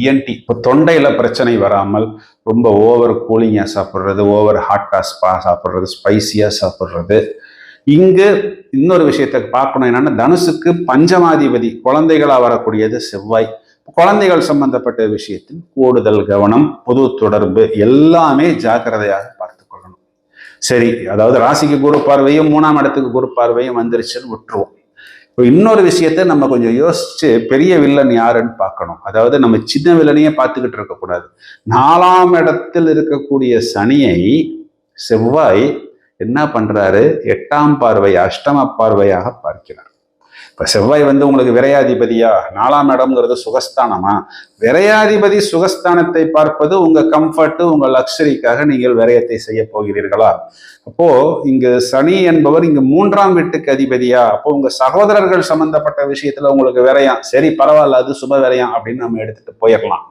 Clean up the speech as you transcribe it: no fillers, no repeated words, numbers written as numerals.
ENT இப்போ தொண்டையில பிரச்சனை வராமல் ரொம்ப ஓவர் கூலிங்கா சாப்பிட்றது, ஓவர் ஹாட்டா சாப்பிட்றது, ஸ்பைசியா சாப்பிட்றது. இங்கு இன்னொரு விஷயத்தை பார்க்கணும் என்னன்னா, தனுசுக்கு பஞ்சமாதிபதி குழந்தைகளா வரக்கூடியது செவ்வாய். குழந்தைகள் சம்பந்தப்பட்ட விஷயத்தில் கூடுதல் கவனம், பொது தொடர்பு எல்லாமே ஜாக்கிரதையாக பார்த்து கொள்ளணும். சரி, அதாவது ராசிக்கு குரு பார்வையும் 3ஆம் இடத்துக்கு குரு பார்வையும் வந்துருச்சுன்னு விட்டுருவோம். இன்னொரு விஷயத்த நம்ம கொஞ்சம் யோசிச்சு பெரிய வில்லன் யாருன்னு பார்க்கணும். அதாவது நம்ம சின்ன வில்லனையே பார்த்துக்கிட்டு இருக்கக்கூடாது. 4ஆம் இடத்தில் இருக்கக்கூடிய சனியை செவ்வாய் என்ன பண்றாரு? 8ஆம் பார்வை, அஷ்டம பார்வையாக பார்க்கிறார். இப்ப செவ்வாய் உங்களுக்கு விரையாதிபதியா? 4ஆம் இடம்ங்கிறது சுகஸ்தானமா? விரையாதிபதி சுகஸ்தானத்தை பார்ப்பது உங்க கம்ஃபர்ட், உங்க லக்ஸரிக்காக நீங்கள் விரயத்தை செய்ய போகிறீர்களா? அப்போ இங்கு சனி என்பவர் இங்கு 3ஆம் வீட்டுக்கு அதிபதியா? அப்போ உங்க சகோதரர்கள் சம்பந்தப்பட்ட விஷயத்துல உங்களுக்கு விரயம், சரி பரவாயில்ல, அது சுப விரயம் அப்படின்னு நம்ம எடுத்துட்டு போயிடலாம்.